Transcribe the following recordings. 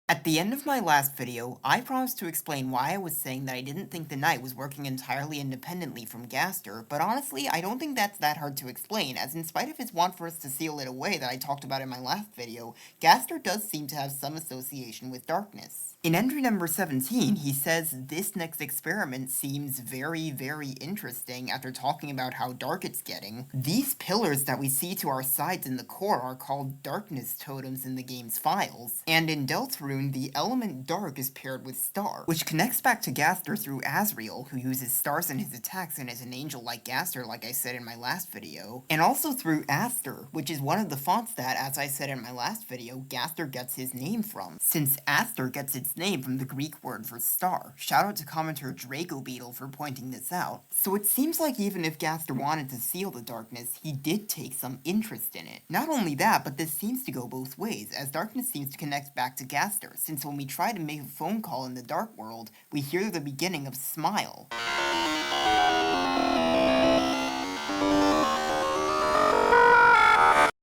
At the end of my last video, I promised to explain why I was saying that I didn't think the knight was working entirely independently from Gaster, but honestly, I don't think that's that hard to explain, as in spite of his want for us to seal it away that I talked about in my last video, Gaster does seem to have some association with darkness. In entry number 17, he says this next experiment seems very, very interesting after talking about how dark it's getting. These pillars that we see to our sides in the core are called darkness totems in the game's files, and in Deltarune, the element dark is paired with star, which connects back to Gaster through Asriel, who uses stars in his attacks and is an angel like Gaster, like I said in my last video, and also through Aster, which is one of the fonts that, as I said in my last video, Gaster gets his name from, since Aster gets its name from the Greek word for star. Shout out to commenter Draco Beetle for pointing this out. So it seems like even if Gaster wanted to seal the darkness, he did take some interest in it. Not only that, but this seems to go both ways, as darkness seems to connect back to Gaster, since when we try to make a phone call in the dark world, we hear the beginning of Smile.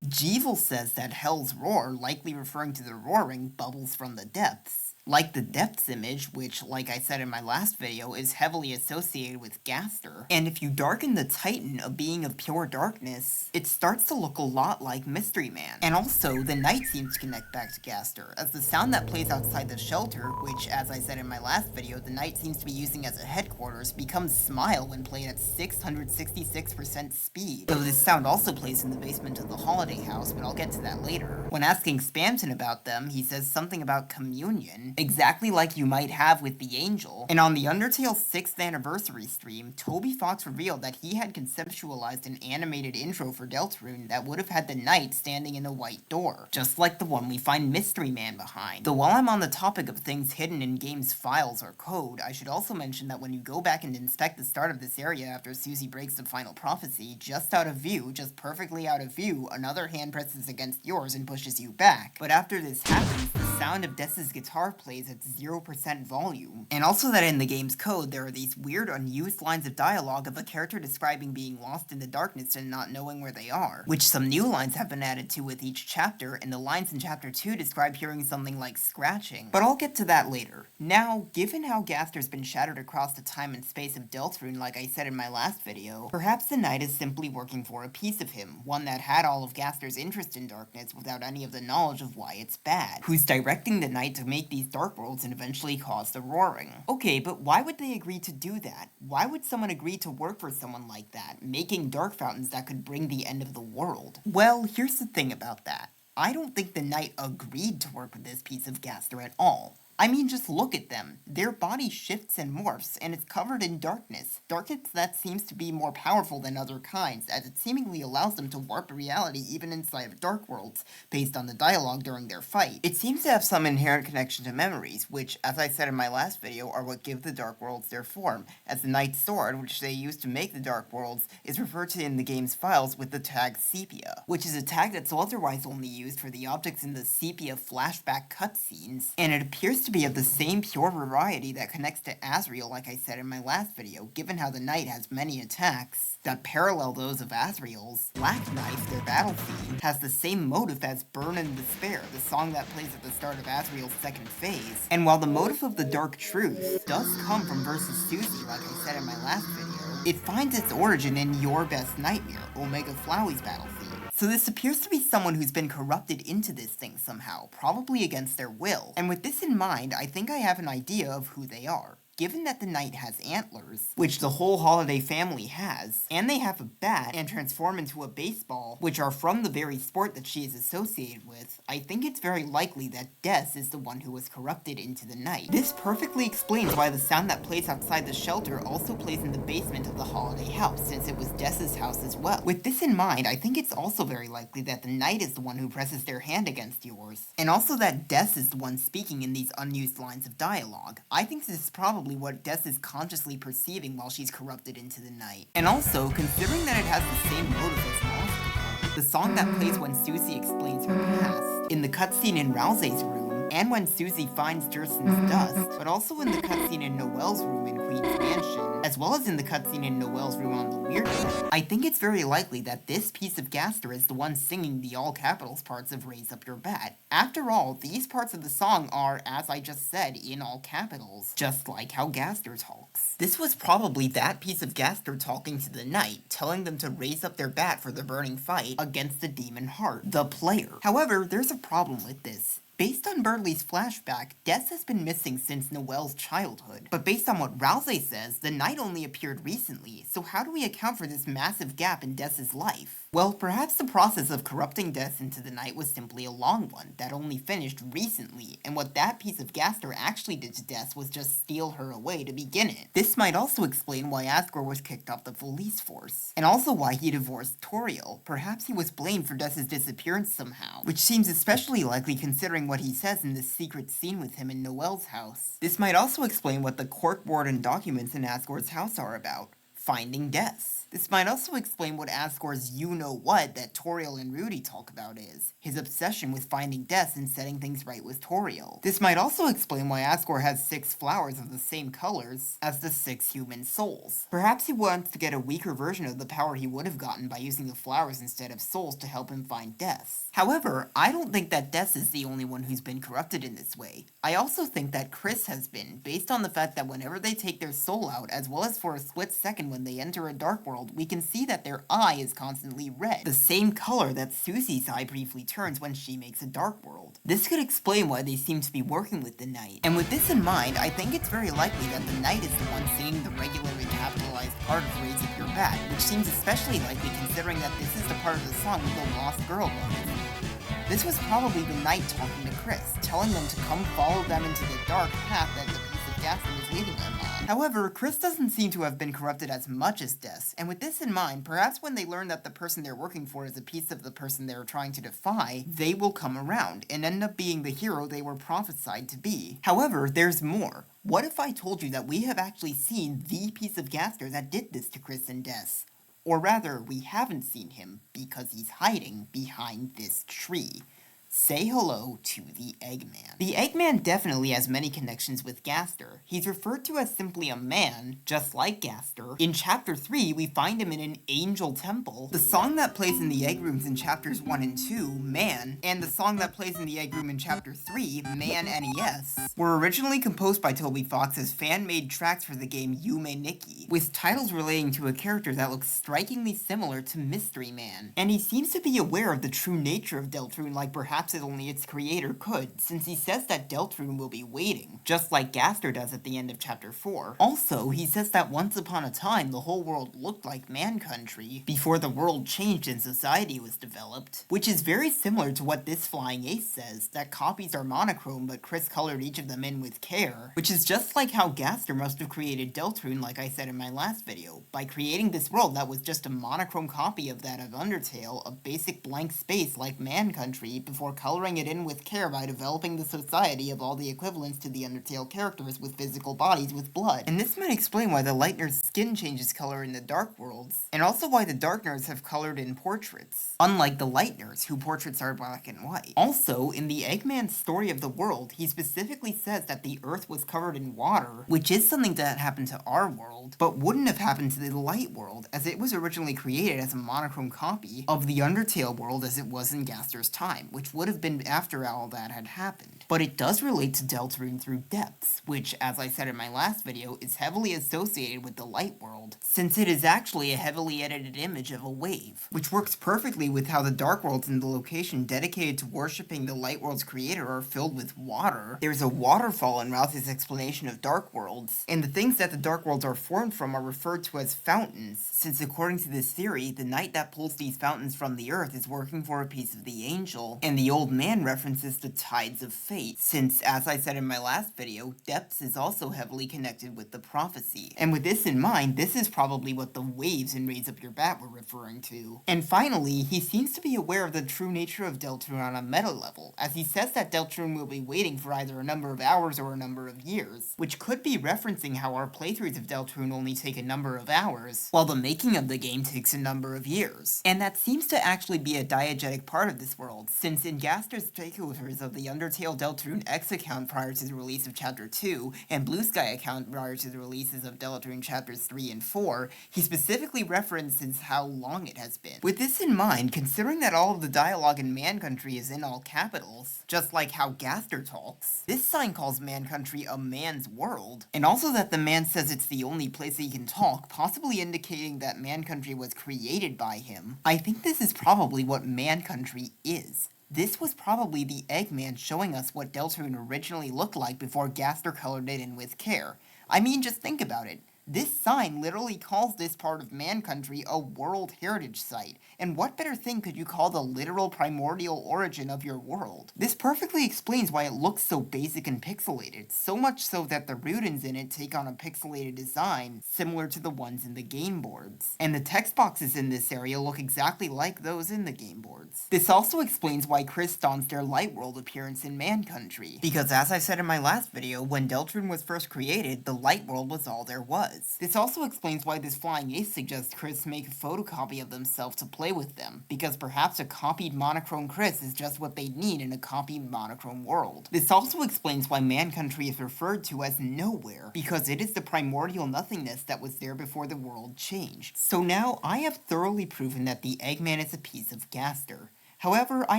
Jeevel says that Hell's roar, likely referring to the roaring, bubbles from the depths. Like the depths image, which, like I said in my last video, is heavily associated with Gaster. And if you darken the Titan, a being of pure darkness, it starts to look a lot like Mystery Man. And also, the night seems to connect back to Gaster, as the sound that plays outside the shelter, which, as I said in my last video, the night seems to be using as a headquarters, becomes Smile when played at 666% speed. Though this sound also plays in the basement of the Holiday House, but I'll get to that later. When asking Spamton about them, he says something about communion, exactly like you might have with the Angel. And on the Undertale 6th anniversary stream, Toby Fox revealed that he had conceptualized an animated intro for Deltarune that would have had the knight standing in a white door, just like the one we find Mystery Man behind. Though while I'm on the topic of things hidden in games' files or code, I should also mention that when you go back and inspect the start of this area after Susie breaks the final prophecy, just out of view, just perfectly out of view, another hand presses against yours and pushes you back. But after this happens, the sound of Dessa's guitar plays at 0% volume. And also that in the game's code, there are these weird unused lines of dialogue of a character describing being lost in the darkness and not knowing where they are, which some new lines have been added to with each chapter, and the lines in chapter 2 describe hearing something like scratching. But I'll get to that later. Now, given how Gaster's been shattered across the time and space of Deltarune like I said in my last video, perhaps the knight is simply working for a piece of him, one that had all of Gaster's interest in darkness without any of the knowledge of why it's bad, who's directing the knight to make these dark worlds and eventually cause the roaring. Okay, but why would they agree to do that? Why would someone agree to work for someone like that, making dark fountains that could bring the end of the world? Well, here's the thing about that. I don't think the knight agreed to work with this piece of Gaster at all. I mean, just look at them. Their body shifts and morphs, and it's covered in darkness. Darkness that seems to be more powerful than other kinds, as it seemingly allows them to warp reality even inside of dark worlds, based on the dialogue during their fight. It seems to have some inherent connection to memories, which, as I said in my last video, are what give the dark worlds their form, as the knight's sword, which they use to make the dark worlds, is referred to in the game's files with the tag sepia, which is a tag that's otherwise only used for the objects in the sepia flashback cutscenes, and it appears to be of the same pure variety that connects to Asriel like I said in my last video, given how the knight has many attacks that parallel those of Asriel's. Black Knife, their battle theme, has the same motive as Burn and Despair, the song that plays at the start of Asriel's second phase. And while the motive of the Dark Truth does come from Versus Susie like I said in my last video, it finds its origin in Your Best Nightmare, Omega Floweys' battle theme. So this appears to be someone who's been corrupted into this thing somehow, probably against their will. And with this in mind, I think I have an idea of who they are. Given that the knight has antlers, which the whole Holiday family has, and they have a bat and transform into a baseball, which are from the very sport that she is associated with, I think it's very likely that Des is the one who was corrupted into the knight. This perfectly explains why the sound that plays outside the shelter also plays in the basement of the Holiday House, since it was Des's house as well. With this in mind, I think it's also very likely that the knight is the one who presses their hand against yours, and also that Des is the one speaking in these unused lines of dialogue. I think this is probably what Des is consciously perceiving while she's corrupted into the night. And also, considering that it has the same motive as Lost, the song that plays when Susie explains her past, in the cutscene in Rousey's room, and when Susie finds Durston's dust, but also in the cutscene in Noelle's room in Queen's Mansion, as well as in the cutscene in Noelle's room on the Weird One. I think it's very likely that this piece of Gaster is the one singing the all capitals parts of Raise Up Your Bat. After all, these parts of the song are, as I just said, in all capitals, just like how Gaster talks. This was probably that piece of Gaster talking to the knight, telling them to raise up their bat for the burning fight against the demon heart, the player. However, there's a problem with this. Based on Burley's flashback, Des has been missing since Noelle's childhood. But based on what Rousey says, the knight only appeared recently, so how do we account for this massive gap in Des's life? Well, perhaps the process of corrupting Des into the knight was simply a long one that only finished recently, and what that piece of Gaster actually did to Des was just steal her away to begin it. This might also explain why Asgore was kicked off the police force, and also why he divorced Toriel. Perhaps he was blamed for Des's disappearance somehow, which seems especially likely considering what he says in this secret scene with him in Noelle's house. This might also explain what the corkboard and documents in Asgore's house are about. Finding Des. This might also explain what Asgore's you-know-what that Toriel and Rudy talk about is, his obsession with finding Des and setting things right with Toriel. This might also explain why Asgore has 6 flowers of the same colors as the 6 human souls. Perhaps he wants to get a weaker version of the power he would have gotten by using the flowers instead of souls to help him find Des. However, I don't think that Des is the only one who's been corrupted in this way. I also think that Chris has been, based on the fact that whenever they take their soul out, as well as for a split second when they enter a dark world, we can see that their eye is constantly red, the same color that Susie's eye briefly turns when she makes a dark world. This could explain why they seem to be working with the knight. And with this in mind, I think it's very likely that the knight is the one singing the regularly capitalized part of Raise Up Your Bat, which seems especially likely considering that this is the part of the song with the Lost Girl motive. This was probably the knight talking to Chris, telling them to come follow them into the dark path that the piece of Gaster was leading them on. However, Chris doesn't seem to have been corrupted as much as Des, and with this in mind, perhaps when they learn that the person they're working for is a piece of the person they're trying to defy, they will come around, and end up being the hero they were prophesied to be. However, there's more. What if I told you that we have actually seen the piece of Gaster that did this to Chris and Des? Or rather, we haven't seen him because he's hiding behind this tree. Say hello to the Eggman. The Eggman definitely has many connections with Gaster. He's referred to as simply a man, just like Gaster. In Chapter 3, we find him in an angel temple. The song that plays in the egg rooms in Chapters 1 and 2, Man, and the song that plays in the egg room in Chapter 3, Man NES, were originally composed by Toby Fox as fan-made tracks for the game Yume Nikki, with titles relating to a character that looks strikingly similar to Mystery Man. And he seems to be aware of the true nature of Deltarune like perhaps as only its creator could, since he says that Deltarune will be waiting, just like Gaster does at the end of Chapter 4. Also, he says that once upon a time the whole world looked like Man Country, before the world changed and society was developed, which is very similar to what this Flying Ace says, that copies are monochrome but Chris colored each of them in with care, which is just like how Gaster must have created Deltarune like I said in my last video, by creating this world that was just a monochrome copy of that of Undertale, a basic blank space like Man Country, before coloring it in with care by developing the society of all the equivalents to the Undertale characters with physical bodies with blood. And this might explain why the Lightner's skin changes color in the Dark Worlds, and also why the Darkners have colored in portraits, unlike the Lightners, whose portraits are black and white. Also, in the Eggman's story of the world, he specifically says that the Earth was covered in water, which is something that happened to our world, but wouldn't have happened to the Light World, as it was originally created as a monochrome copy of the Undertale world as it was in Gaster's time, which would have been after all that had happened. But it does relate to Deltarune through depths, which, as I said in my last video, is heavily associated with the Light World, since it is actually a heavily edited image of a wave, which works perfectly with how the Dark Worlds in the location dedicated to worshipping the Light World's creator are filled with water. There's a waterfall in Rousey's explanation of Dark Worlds, and the things that the Dark Worlds are formed from are referred to as fountains, since according to this theory, the knight that pulls these fountains from the earth is working for a piece of the angel, and the old man references the tides of fate, since, as I said in my last video, depths is also heavily connected with the prophecy. And with this in mind, this is probably what the waves in Raise Up Your Bat were referring to. And finally, he seems to be aware of the true nature of Deltarune on a meta level, as he says that Deltarune will be waiting for either a number of hours or a number of years, which could be referencing how our playthroughs of Deltarune only take a number of hours, while the making of the game takes a number of years. And that seems to actually be a diegetic part of this world, since in Gaster's takeovers of the Undertale Deltarune X account prior to the release of Chapter 2, and Blue Sky account prior to the releases of Deltarune Chapters 3 and 4, he specifically references how long it has been. With this in mind, considering that all of the dialogue in Man Country is in all capitals, just like how Gaster talks, this sign calls Man Country a man's world, and also that the man says it's the only place that he can talk, possibly indicating that Man Country was created by him. I think this is probably what Man Country is. This was probably the Eggman showing us what Deltarune originally looked like before Gaster colored it in with care. I mean, just think about it. This sign literally calls this part of Man Country a World Heritage Site, and what better thing could you call the literal primordial origin of your world? This perfectly explains why it looks so basic and pixelated, so much so that the Rudens in it take on a pixelated design similar to the ones in the game boards. And the text boxes in this area look exactly like those in the game boards. This also explains why Chris dons their Light World appearance in Man Country, because as I said in my last video, when Deltarune was first created, the Light World was all there was. This also explains why this flying ace suggests Chris make a photocopy of themselves to play with them, because perhaps a copied monochrome Chris is just what they need in a copied monochrome world. This also explains why Man Country is referred to as Nowhere, because it is the primordial nothingness that was there before the world changed. So now I have thoroughly proven that the Eggman is a piece of Gaster. However, I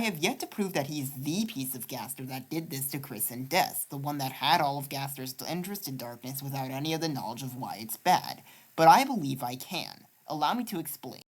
have yet to prove that he's the piece of Gaster that did this to Chris and Des, the one that had all of Gaster's interest in darkness without any of the knowledge of why it's bad. But I believe I can. Allow me to explain.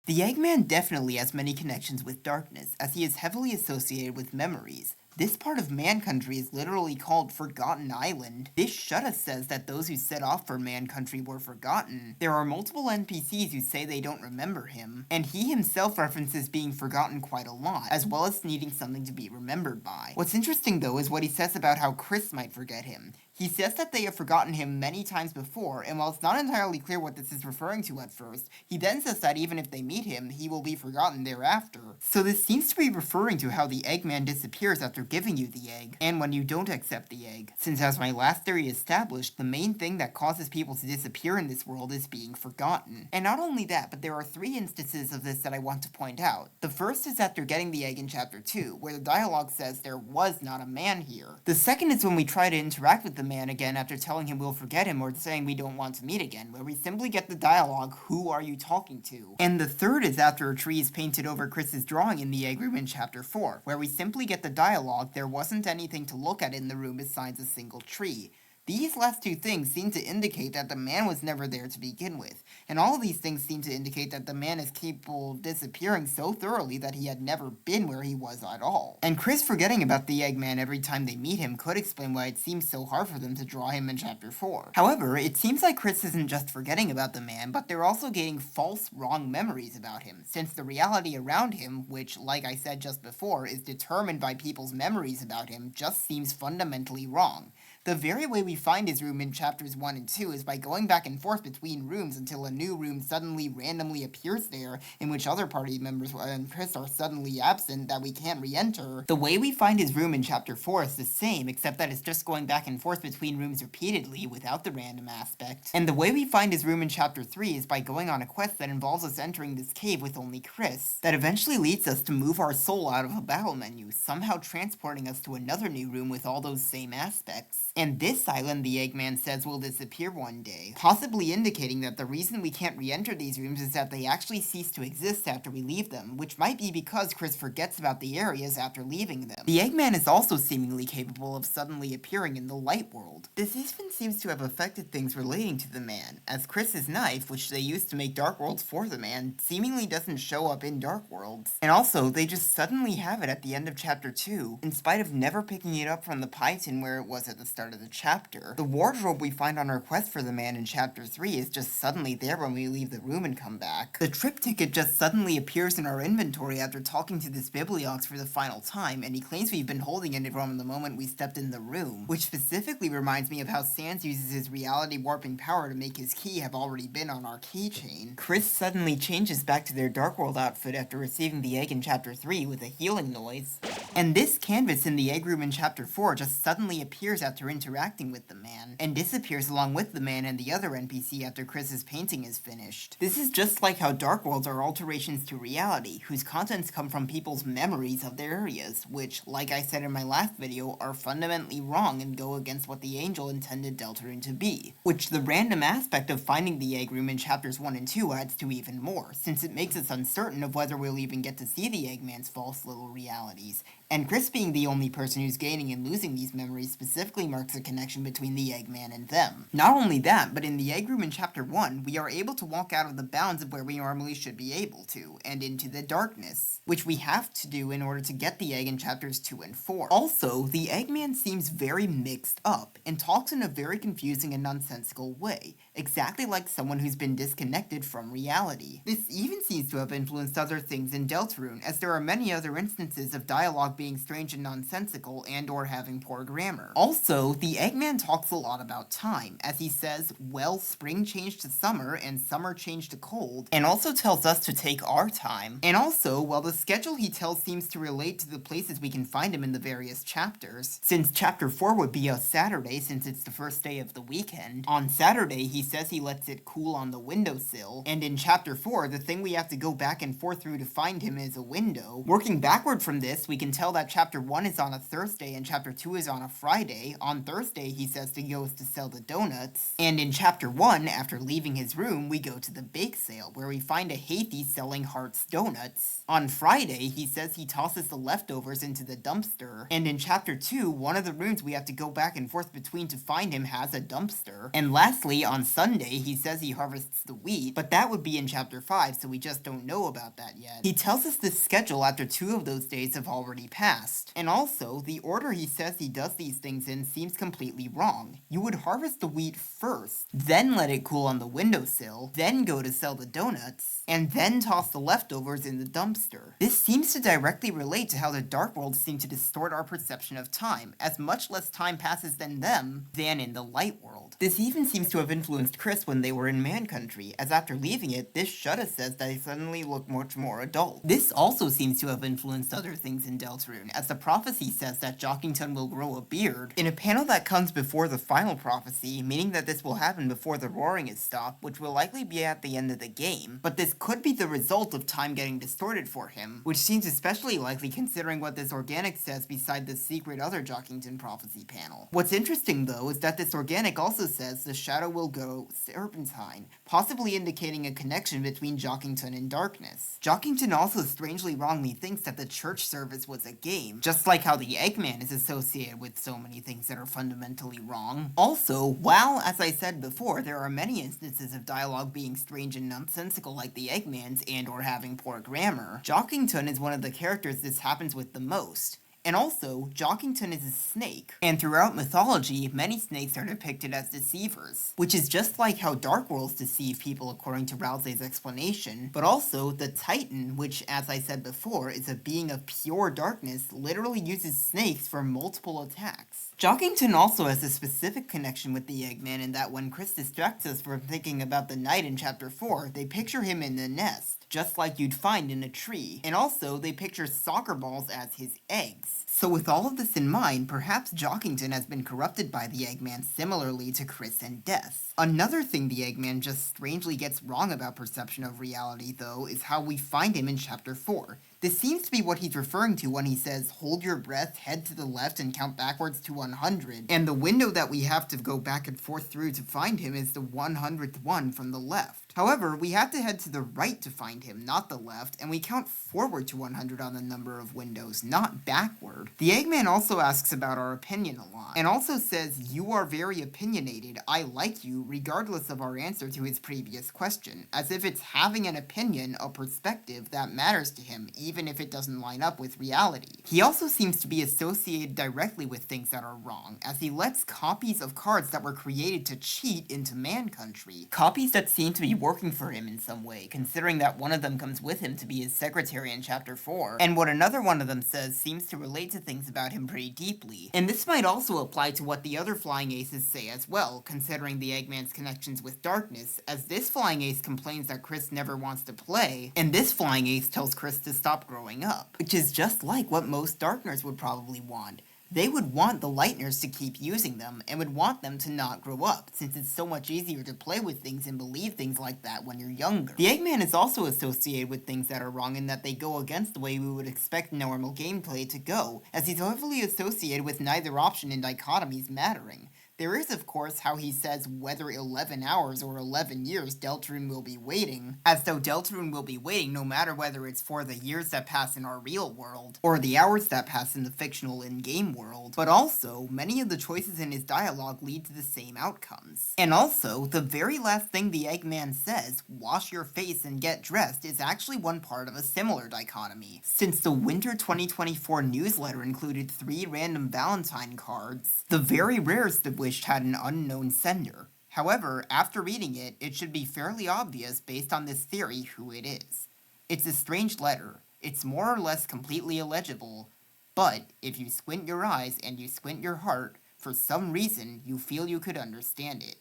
The Eggman definitely has many connections with darkness, as he is heavily associated with memories. This part of Man Country is literally called Forgotten Island. This Shutta says that those who set off for Man Country were forgotten. There are multiple NPCs who say they don't remember him, and he himself references being forgotten quite a lot, as well as needing something to be remembered by. What's interesting though is what he says about how Chris might forget him. He says that they have forgotten him many times before, and while it's not entirely clear what this is referring to at first, he then says that even if they meet him, he will be forgotten thereafter. So this seems to be referring to how the Eggman disappears after giving you the egg, and when you don't accept the egg. Since as my last theory established, the main thing that causes people to disappear in this world is being forgotten. And not only that, but there are 3 instances of this that I want to point out. The first is after getting the egg in Chapter 2, where the dialogue says there was not a man here. The second is when we try to interact with the man again after telling him we'll forget him or saying we don't want to meet again, where we simply get the dialogue, "Who are you talking to?" And the third is after a tree is painted over Chris's drawing in the egg room in Chapter 4, where we simply get the dialogue, "There wasn't anything to look at in the room besides a single tree." These last 2 things seem to indicate that the man was never there to begin with, and all of these things seem to indicate that the man is capable of disappearing so thoroughly that he had never been where he was at all. And Chris forgetting about the Eggman every time they meet him could explain why it seems so hard for them to draw him in Chapter 4. However, it seems like Chris isn't just forgetting about the man, but they're also getting false, wrong memories about him, since the reality around him, which, like I said just before, is determined by people's memories about him, just seems fundamentally wrong. The very way we find his room in Chapters 1 and 2 is by going back and forth between rooms until a new room suddenly randomly appears there, in which other party members and Chris are suddenly absent that we can't re-enter. The way we find his room in Chapter 4 is the same, except that it's just going back and forth between rooms repeatedly without the random aspect. And the way we find his room in Chapter 3 is by going on a quest that involves us entering this cave with only Chris, that eventually leads us to move our soul out of a battle menu, somehow transporting us to another new room with all those same aspects. And this island, the Eggman says, will disappear one day, possibly indicating that the reason we can't re-enter these rooms is that they actually cease to exist after we leave them, which might be because Chris forgets about the areas after leaving them. The Eggman is also seemingly capable of suddenly appearing in the light world. This even seems to have affected things relating to the man, as Chris's knife, which they used to make Dark Worlds for the man, seemingly doesn't show up in Dark Worlds. And also, they just suddenly have it at the end of Chapter 2, in spite of never picking it up from the pie tin where it was at the start of the chapter. The wardrobe we find on our quest for the man in Chapter 3 is just suddenly there when we leave the room and come back. The trip ticket just suddenly appears in our inventory after talking to this Bibliox for the final time, and he claims we've been holding it from the moment we stepped in the room, which specifically reminds me of how Sans uses his reality warping power to make his key have already been on our keychain. Chris suddenly changes back to their Dark World outfit after receiving the egg in Chapter 3 with a healing noise. And this canvas in the egg room in Chapter 4 just suddenly appears after after interacting with the man, and disappears along with the man and the other NPC after Chris's painting is finished. This is just like how dark worlds are alterations to reality, whose contents come from people's memories of their areas, which, like I said in my last video, are fundamentally wrong and go against what the angel intended Deltarune to be, which the random aspect of finding the egg room in chapters 1 and 2 adds to even more, since it makes us uncertain of whether we'll even get to see the Eggman's false little realities. And Chris being the only person who's gaining and losing these memories specifically marks a connection between the Eggman and them. Not only that, but in the egg room in chapter 1, we are able to walk out of the bounds of where we normally should be able to, and into the darkness, which we have to do in order to get the egg in chapters 2 and 4. Also, the Eggman seems very mixed up, and talks in a very confusing and nonsensical way, exactly like someone who's been disconnected from reality. This even seems to have influenced other things in Deltarune, as there are many other instances of dialogue being strange and nonsensical and or having poor grammar. Also, the Eggman talks a lot about time, as he says, well, spring changed to summer and summer changed to cold, and also tells us to take our time. And also, while the schedule he tells seems to relate to the places we can find him in the various chapters, since chapter 4 would be a Saturday since it's the first day of the weekend, on Saturday he says he lets it cool on the windowsill, and in chapter 4 the thing we have to go back and forth through to find him is a window. Working backward from this, we can tell that chapter 1 is on a Thursday and chapter 2 is on a Friday. On Thursday he says he goes to sell the donuts, and in chapter 1, after leaving his room, we go to the bake sale, where we find a Hathy selling Hart's donuts. On Friday, he says he tosses the leftovers into the dumpster, and in chapter 2, one of the rooms we have to go back and forth between to find him has a dumpster. And lastly, on Sunday, he says he harvests the wheat, but that would be in chapter 5, so we just don't know about that yet. He tells us this schedule after 2 of those days have already passed. And also, the order he says he does these things in seems completely wrong. You would harvest the wheat first, then let it cool on the windowsill, then go to sell the donuts, and then toss the leftovers in the dumpster. This seems to directly relate to how the dark worlds seem to distort our perception of time, as much less time passes in them than in the light world. This even seems to have influenced Chris when they were in Man Country, as after leaving it, this Shutta says that they suddenly look much more adult. This also seems to have influenced other things in Deltarune, as the prophecy says that Jockington will grow a beard, in a panel that comes before the final prophecy, meaning that this will happen before the roaring is stopped, which will likely be at the end of the game, but this could be the result of time getting distorted for him, which seems especially likely considering what this organic says beside the secret other Jockington prophecy panel. What's interesting though is that this organic also says the shadow will go serpentine, possibly indicating a connection between Jockington and darkness. Jockington also strangely wrongly thinks that the church service was a game, just like how the Eggman is associated with so many things that are fundamentally wrong. Also, while, as I said before, there are many instances of dialogue being strange and nonsensical like the Eggman's and or having poor grammar, Jockington is one of the characters this happens with the most. And also, Jockington is a snake, and throughout mythology, many snakes are depicted as deceivers, which is just like how dark worlds deceive people according to Rousey's explanation, but also the Titan, which, as I said before, is a being of pure darkness, literally uses snakes for multiple attacks. Jockington also has a specific connection with the Eggman in that when Chris distracts us from thinking about the night in chapter 4, they picture him in the nest, just like you'd find in a tree, and also they picture soccer balls as his eggs. So with all of this in mind, perhaps Jockington has been corrupted by the Eggman similarly to Chris and Death. Another thing the Eggman just strangely gets wrong about perception of reality, though, is how we find him in chapter 4. This seems to be what he's referring to when he says, hold your breath, head to the left, and count backwards to 100. And the window that we have to go back and forth through to find him is the 100th one from the left. However, we have to head to the right to find him, not the left, and we count forward to 100 on the number of windows, not backward. The Eggman also asks about our opinion a lot, and also says, you are very opinionated, I like you, regardless of our answer to his previous question, as if it's having an opinion, a perspective, that matters to him, even if it doesn't line up with reality. He also seems to be associated directly with things that are wrong, as he lets copies of cards that were created to cheat into Man Country, copies that seem to be working for him in some way, considering that one of them comes with him to be his secretary in chapter 4, and what another one of them says seems to relate to things about him pretty deeply. And this might also apply to what the other Flying Aces say as well, considering the Eggman's connections with darkness, as this Flying Ace complains that Chris never wants to play, and this Flying Ace tells Chris to stop growing up, which is just like what most Darkners would probably want. They would want the Lightners to keep using them, and would want them to not grow up, since it's so much easier to play with things and believe things like that when you're younger. The Eggman is also associated with things that are wrong in that they go against the way we would expect normal gameplay to go, as he's heavily associated with neither option and dichotomies mattering. There is, of course, how he says whether 11 hours or 11 years Deltarune will be waiting, as though Deltarune will be waiting no matter whether it's for the years that pass in our real world, or the hours that pass in the fictional in-game world. But also, many of the choices in his dialogue lead to the same outcomes. And also, the very last thing the Eggman says, wash your face and get dressed, is actually one part of a similar dichotomy. Since the Winter 2024 newsletter included 3 random Valentine cards, the very rarest of which had an unknown sender. However, after reading it, it should be fairly obvious based on this theory who it is. It's a strange letter. It's more or less completely illegible, but if you squint your eyes and you squint your heart, for some reason you feel you could understand it.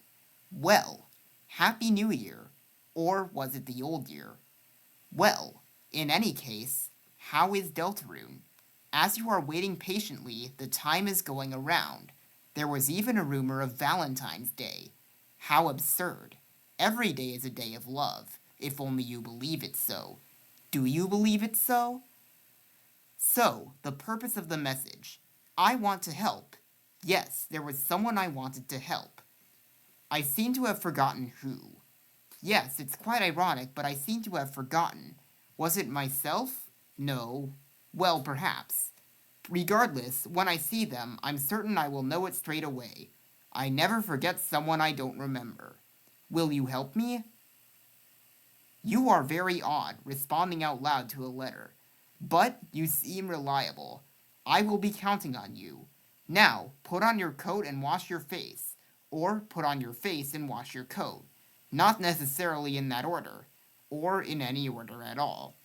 Well, Happy New Year. Or was it the old year? Well, in any case, how is Deltarune? As you are waiting patiently, the time is going around. There was even a rumor of Valentine's Day. How absurd. Every day is a day of love, if only you believe it so. Do you believe it so? So, the purpose of the message. I want to help. Yes, there was someone I wanted to help. I seem to have forgotten who. Yes, it's quite ironic, but I seem to have forgotten. Was it myself? No. Well, perhaps. Regardless, when I see them, I'm certain I will know it straight away. I never forget someone I don't remember. Will you help me? You are very odd, responding out loud to a letter. But you seem reliable. I will be counting on you. Now, put on your coat and wash your face. Or put on your face and wash your coat. Not necessarily in that order. Or in any order at all.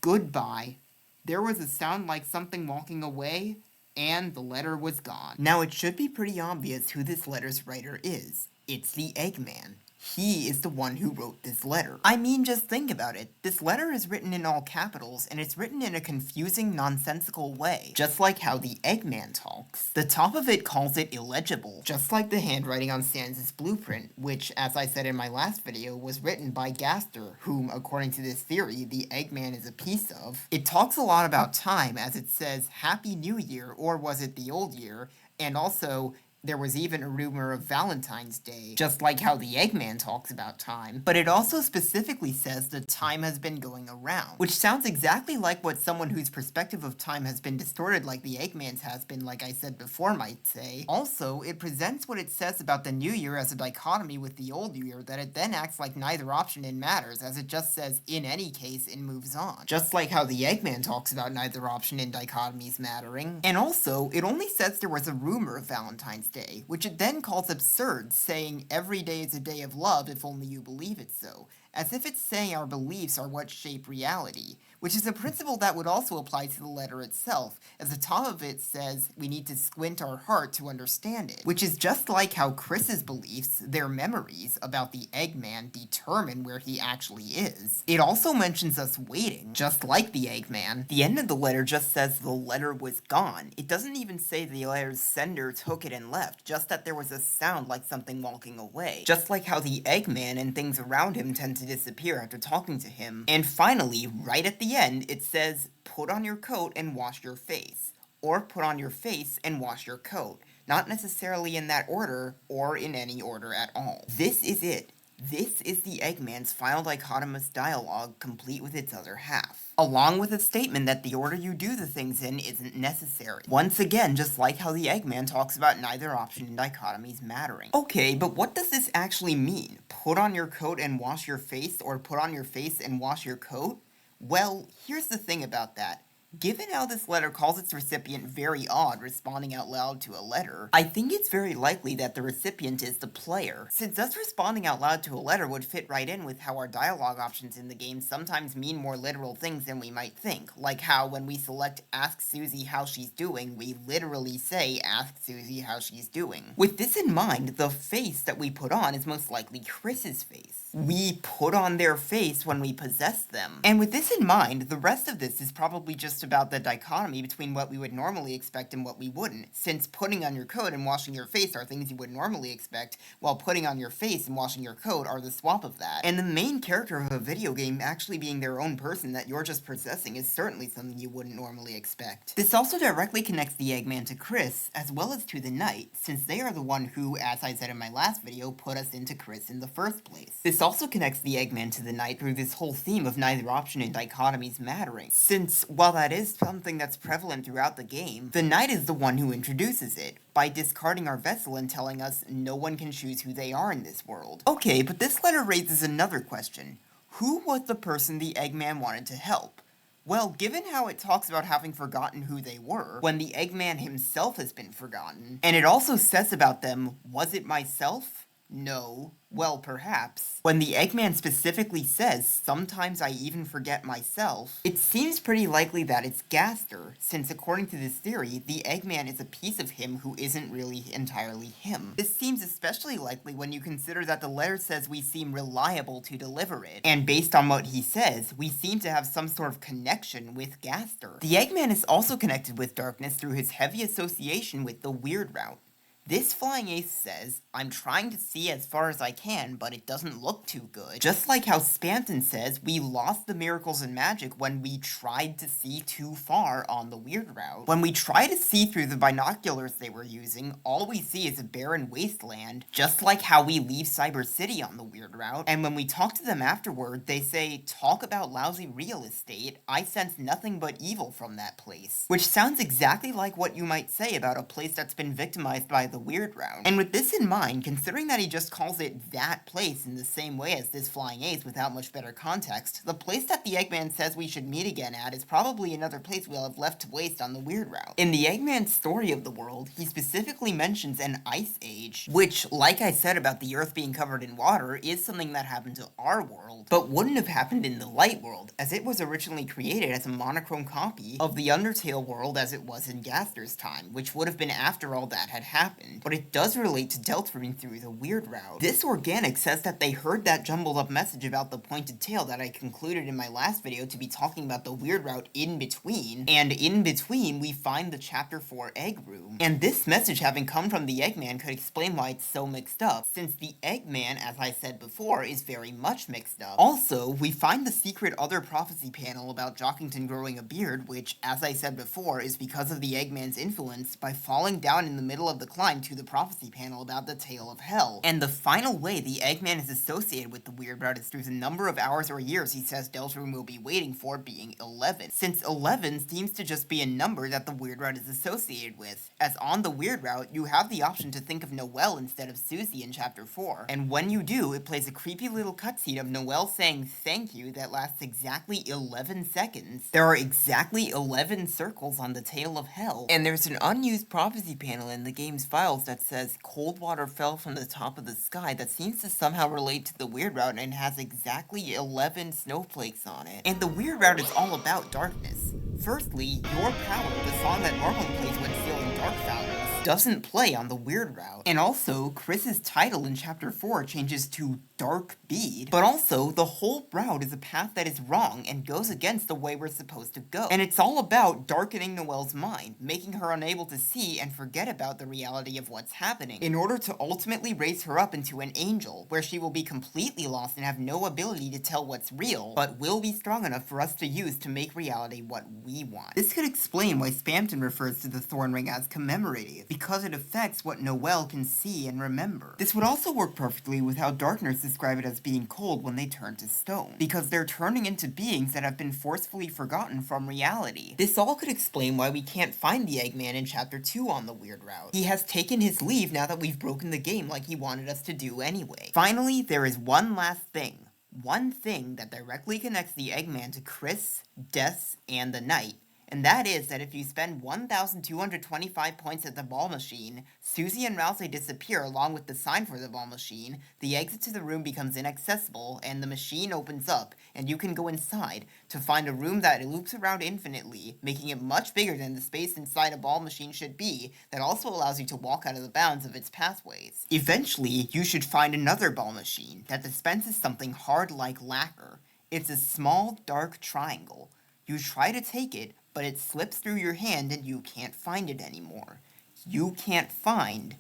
Goodbye. There was a sound like something walking away, and the letter was gone. Now it should be pretty obvious who this letter's writer is. It's the Eggman. He is the one who wrote this letter. I mean, just think about it. This letter is written in all capitals, and it's written in a confusing, nonsensical way, just like how the Eggman talks. The top of it calls it illegible, just like the handwriting on Sans' blueprint, which, as I said in my last video, was written by Gaster, whom, according to this theory, the Eggman is a piece of. It talks a lot about time, as it says, Happy New Year, or was it the old year, and also, there was even a rumor of Valentine's Day, just like how the Eggman talks about time. But it also specifically says that time has been going around, which sounds exactly like what someone whose perspective of time has been distorted like the Eggman's has been, like I said before, might say. Also, it presents what it says about the new year as a dichotomy with the old year, that it then acts like neither option in matters, as it just says, in any case, and moves on. Just like how the Eggman talks about neither option in dichotomies mattering. And also, it only says there was a rumor of Valentine's Day, which it then calls absurd, saying every day is a day of love if only you believe it so, as if it's saying our beliefs are what shape reality, which is a principle that would also apply to the letter itself, as the top of it says we need to squint our heart to understand it, which is just like how Chris's beliefs, their memories about the Eggman, determine where he actually is. It also mentions us waiting, just like the Eggman. The end of the letter just says the letter was gone. It doesn't even say the letter's sender took it and left, just that there was a sound like something walking away, just like how the Eggman and things around him tend to disappear after talking to him. And finally, right at the end, it says, put on your coat and wash your face, or put on your face and wash your coat, not necessarily in that order, or in any order at all. This is it. This is the Eggman's final dichotomous dialogue, complete with its other half, along with a statement that the order you do the things in isn't necessary. Once again, just like how the Eggman talks about neither option in dichotomies mattering. Okay, but what does this actually mean? Put on your coat and wash your face, or put on your face and wash your coat? Well, here's the thing about that. Given how this letter calls its recipient very odd, responding out loud to a letter, I think it's very likely that the recipient is the player, since us responding out loud to a letter would fit right in with how our dialogue options in the game sometimes mean more literal things than we might think, like how when we select Ask Susie how she's doing, we literally say Ask Susie how she's doing. With this in mind, the face that we put on is most likely Chris's face. we put on their face when we possess them. And with this in mind, the rest of this is probably just about the dichotomy between what we would normally expect and what we wouldn't, since putting on your coat and washing your face are things you would normally expect, while putting on your face and washing your coat are the swap of that. And the main character of a video game actually being their own person that you're just possessing is certainly something you wouldn't normally expect. This also directly connects the Eggman to Chris, as well as to the Knight, since they are the one who, as I said in my last video, put us into Chris in the first place. This also connects the Eggman to the Knight through this whole theme of neither option and dichotomies mattering, since while that is something that's prevalent throughout the game, the Knight is the one who introduces it, by discarding our vessel and telling us no one can choose who they are in this world. Okay, but this letter raises another question. Who was the person the Eggman wanted to help? Well, given how it talks about having forgotten who they were, when the Eggman himself has been forgotten, and it also says about them, was it myself? No. Well, perhaps. When the Eggman specifically says, sometimes I even forget myself, it seems pretty likely that it's Gaster, since according to this theory, the Eggman is a piece of him who isn't really entirely him. This seems especially likely when you consider that the letter says we seem reliable to deliver it, and based on what he says, we seem to have some sort of connection with Gaster. The Eggman is also connected with darkness through his heavy association with the Weird Route. This Flying Ace says, I'm trying to see as far as I can, but it doesn't look too good. Just like how Spamton says, we lost the miracles and magic when we tried to see too far on the Weird Route. When we try to see through the binoculars they were using, all we see is a barren wasteland, just like how we leave Cyber City on the Weird Route. And when we talk to them afterward, they say, talk about lousy real estate, I sense nothing but evil from that place. Which sounds exactly like what you might say about a place that's been victimized by the Weird Route. And with this in mind, considering that he just calls it that place in the same way as this Flying Ace without much better context, the place that the Eggman says we should meet again at is probably another place we'll have left to waste on the Weird Route. In the Eggman's story of the world, he specifically mentions an ice age, which, like I said about the Earth being covered in water, is something that happened to our world, but wouldn't have happened in the Light World, as it was originally created as a monochrome copy of the Undertale world as it was in Gaster's time, which would have been after all that had happened. But it does relate to Deltarune through the Weird Route. This organic says that they heard that jumbled up message about the pointed tail that I concluded in my last video to be talking about the Weird Route in between, and in between we find the Chapter 4 Egg Room. And this message having come from the Eggman could explain why it's so mixed up, since the Eggman, as I said before, is very much mixed up. Also, we find the secret other prophecy panel about Jockington growing a beard, which, as I said before, is because of the Eggman's influence by falling down in the middle of the climb to the prophecy panel about the Tale of Hell. And the final way the Eggman is associated with the Weird Route is through the number of hours or years he says Deltarune will be waiting for, being 11, since 11 seems to just be a number that the Weird Route is associated with, as on the Weird Route, you have the option to think of Noelle instead of Susie in Chapter 4, and when you do, it plays a creepy little cutscene of Noelle saying thank you that lasts exactly 11 seconds. There are exactly 11 circles on the Tale of Hell, and there's an unused prophecy panel in the game's files that says cold water fell from the top of the sky that seems to somehow relate to the Weird Route and has exactly 11 snowflakes on it. And the Weird Route is all about darkness. Firstly, Your Power, the song that normally plays when sealing Dark Fountains, doesn't play on the Weird Route. And also, Chris's title in Chapter 4 changes to Dark Bead, but also, the whole route is a path that is wrong and goes against the way we're supposed to go. And it's all about darkening Noelle's mind, making her unable to see and forget about the reality of what's happening, in order to ultimately raise her up into an angel, where she will be completely lost and have no ability to tell what's real, but will be strong enough for us to use to make reality what we want. This could explain why Spamton refers to the Thorn Ring as commemorative, because it affects what Noelle can see and remember. This would also work perfectly with how Darkness describe it as being cold when they turn to stone, because they're turning into beings that have been forcefully forgotten from reality. This all could explain why we can't find the Eggman in Chapter 2 on the Weird Route. He has taken his leave now that we've broken the game like he wanted us to do anyway. Finally, there is one last thing. One thing that directly connects the Eggman to Chris, Des, and the Knight, and that is that if you spend 1,225 points at the ball machine, Susie and Rousey disappear along with the sign for the ball machine, the exit to the room becomes inaccessible, and the machine opens up, and you can go inside to find a room that loops around infinitely, making it much bigger than the space inside a ball machine should be, that also allows you to walk out of the bounds of its pathways. Eventually, you should find another ball machine that dispenses something hard like lacquer. It's a small, dark triangle. You try to take it, but it slips through your hand and you can't find it anymore. You can't find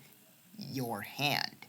your hand.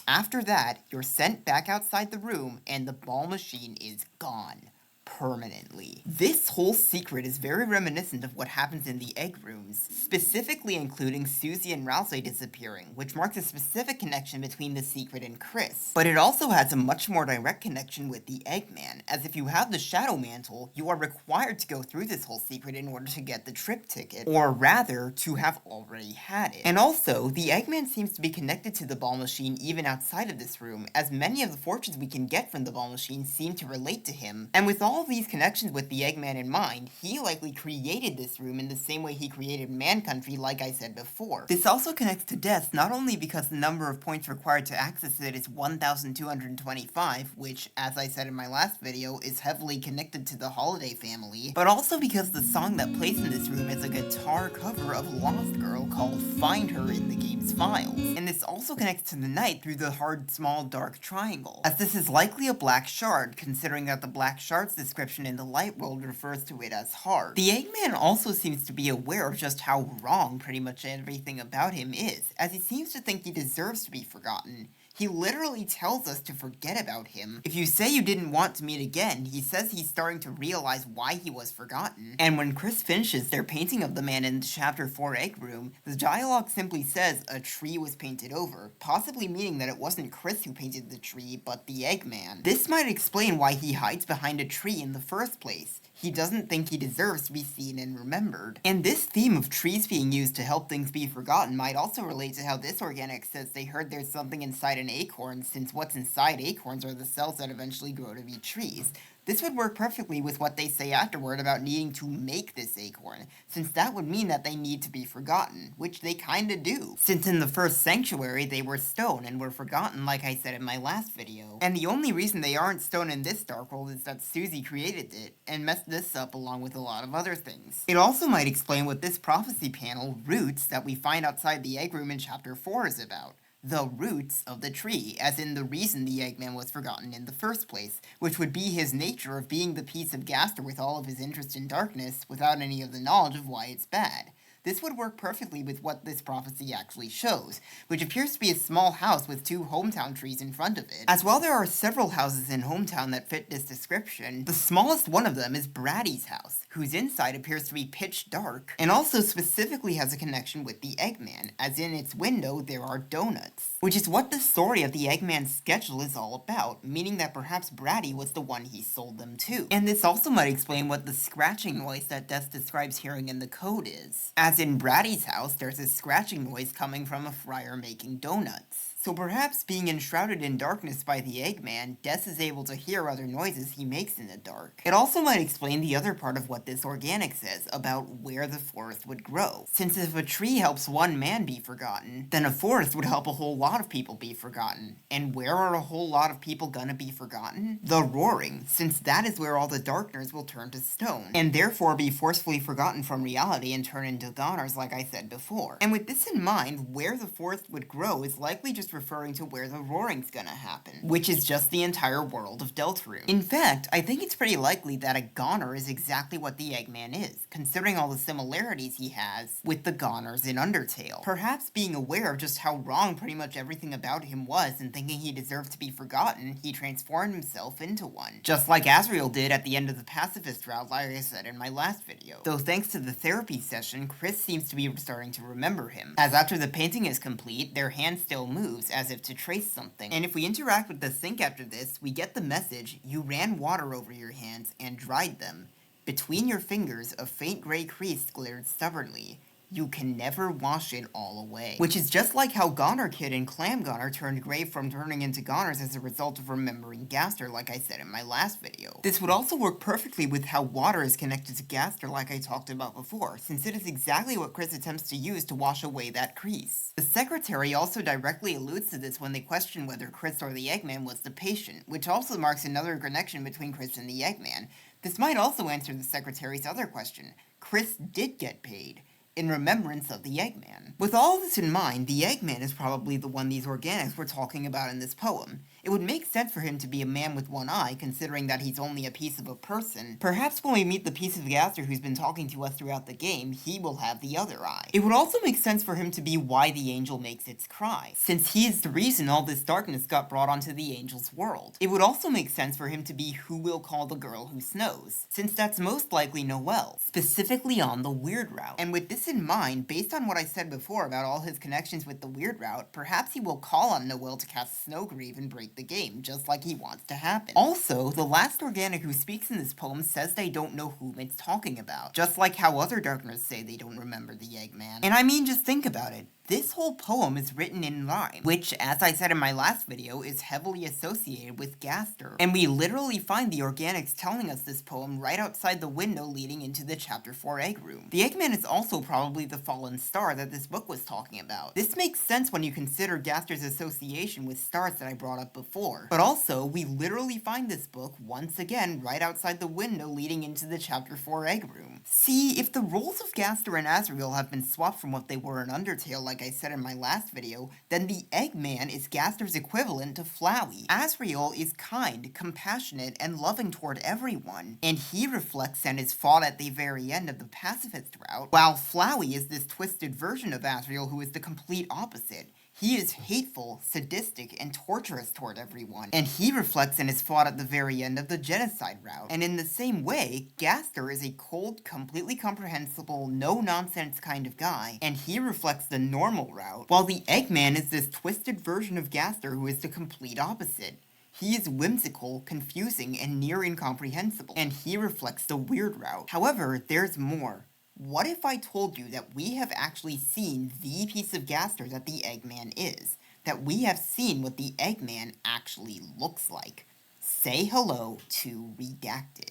After that, you're sent back outside the room and the ball machine is gone. Permanently. This whole secret is very reminiscent of what happens in the egg rooms, specifically including Susie and Rousey disappearing, which marks a specific connection between the secret and Chris. But it also has a much more direct connection with the Eggman, as if you have the Shadow Mantle, you are required to go through this whole secret in order to get the trip ticket, or rather, to have already had it. And also, the Eggman seems to be connected to the ball machine even outside of this room, as many of the fortunes we can get from the ball machine seem to relate to him, and with all of these connections with the Eggman in mind, he likely created this room in the same way he created Man Country, like I said before. This also connects to Death not only because the number of points required to access it is 1,225, which, as I said in my last video, is heavily connected to the Holiday family, but also because the song that plays in this room is a guitar cover of Lost Girl called Find Her in the game's files. And this also connects to the night through the hard, small, dark triangle, as this is likely a black shard, considering that the black shard's description in the light world refers to it as hard. The Eggman also seems to be aware of just how wrong pretty much everything about him is, as he seems to think he deserves to be forgotten. He literally tells us to forget about him. If you say you didn't want to meet again, he says he's starting to realize why he was forgotten. And when Chris finishes their painting of the man in Chapter 4 Egg Room, the dialogue simply says a tree was painted over, possibly meaning that it wasn't Chris who painted the tree, but the Eggman. This might explain why he hides behind a tree in the first place. He doesn't think he deserves to be seen and remembered. And this theme of trees being used to help things be forgotten might also relate to how this organic says they heard there's something inside an acorn, since what's inside acorns are the cells that eventually grow to be trees. This would work perfectly with what they say afterward about needing to make this acorn, since that would mean that they need to be forgotten, which they kinda do. Since in the first sanctuary they were stone and were forgotten like I said in my last video. And the only reason they aren't stone in this Dark World is that Susie created it, and messed this up along with a lot of other things. It also might explain what this prophecy panel, Roots, that we find outside the egg room in Chapter 4 is about. The roots of the tree, as in the reason the Eggman was forgotten in the first place, which would be his nature of being the piece of Gaster with all of his interest in darkness, without any of the knowledge of why it's bad. This would work perfectly with what this prophecy actually shows, which appears to be a small house with 2 hometown trees in front of it. As while there are several houses in hometown that fit this description, the smallest one of them is Braddy's house, whose inside appears to be pitch dark, and also specifically has a connection with the Eggman, as in its window there are donuts. Which is what the story of the Eggman's schedule is all about, meaning that perhaps Braddy was the one he sold them to. And this also might explain what the scratching noise that Death describes hearing in the code is. As in Braddy's house, there's a scratching noise coming from a fryer making donuts. So perhaps being enshrouded in darkness by the Eggman, Des is able to hear other noises he makes in the dark. It also might explain the other part of what this organic says about where the forest would grow. Since if a tree helps one man be forgotten, then a forest would help a whole lot of people be forgotten. And where are a whole lot of people gonna be forgotten? The Roaring, since that is where all the Darkners will turn to stone, and therefore be forcefully forgotten from reality and turn into goners like I said before. And with this in mind, where the forest would grow is likely just referring to where the roaring's gonna happen, which is just the entire world of Deltarune. In fact, I think it's pretty likely that a goner is exactly what the Eggman is, considering all the similarities he has with the goners in Undertale. Perhaps being aware of just how wrong pretty much everything about him was and thinking he deserved to be forgotten, he transformed himself into one. Just like Azrael did at the end of the pacifist route like I said in my last video. Though thanks to the therapy session, Chris seems to be starting to remember him, as after the painting is complete, their hand still moves, as if to trace something. And if we interact with the sink after this, we get the message, you ran water over your hands and dried them. Between your fingers, a faint gray crease glittered stubbornly. you can never wash it all away. Which is just like how Goner Kid and Clam Goner turned gray from turning into goners as a result of remembering Gaster, like I said in my last video. This would also work perfectly with how water is connected to Gaster, like I talked about before, since it is exactly what Chris attempts to use to wash away that crease. The secretary also directly alludes to this when they question whether Chris or the Eggman was the patient, which also marks another connection between Chris and the Eggman. This might also answer the secretary's other question. Chris did get paid, in remembrance of the Eggman. With all this in mind, the Eggman is probably the one these organics were talking about in this poem. It would make sense for him to be a man with one eye, considering that he's only a piece of a person. Perhaps when we meet the piece of Gaster who's been talking to us throughout the game, he will have the other eye. It would also make sense for him to be why the angel makes its cry, since he is the reason all this darkness got brought onto the angel's world. It would also make sense for him to be who will call the girl who snows, since that's most likely Noelle, specifically on the Weird Route. And with this in mind, based on what I said before about all his connections with the Weird Route, perhaps he will call on Noelle to cast Snowgrieve and break the game, just like he wants to happen. Also, the last organic who speaks in this poem says they don't know whom it's talking about, just like how other Darkners say they don't remember the Eggman. And I mean, just think about it. This whole poem is written in rhyme, which, as I said in my last video, is heavily associated with Gaster. And we literally find the organics telling us this poem right outside the window leading into the Chapter 4 egg room. The Eggman is also probably the fallen star that this book was talking about. This makes sense when you consider Gaster's association with stars that I brought up before. But also, we literally find this book, once again, right outside the window leading into the Chapter 4 egg room. See, if the roles of Gaster and Azrael have been swapped from what they were in Undertale, like I said in my last video, then the Eggman is Gaster's equivalent to Flowey. Azrael is kind, compassionate, and loving toward everyone, and he reflects and is fought at the very end of the pacifist route, while Flowey is this twisted version of Azrael who is the complete opposite. He is hateful, sadistic, and torturous toward everyone, and he reflects and is fought at the very end of the genocide route. And in the same way, Gaster is a cold, completely comprehensible, no-nonsense kind of guy, and he reflects the normal route, while the Eggman is this twisted version of Gaster who is the complete opposite. He is whimsical, confusing, and near incomprehensible, and he reflects the weird route. However, there's more. What if I told you that we have actually seen the piece of Gaster that the Eggman is? That we have seen what the Eggman actually looks like? Say hello to Redacted.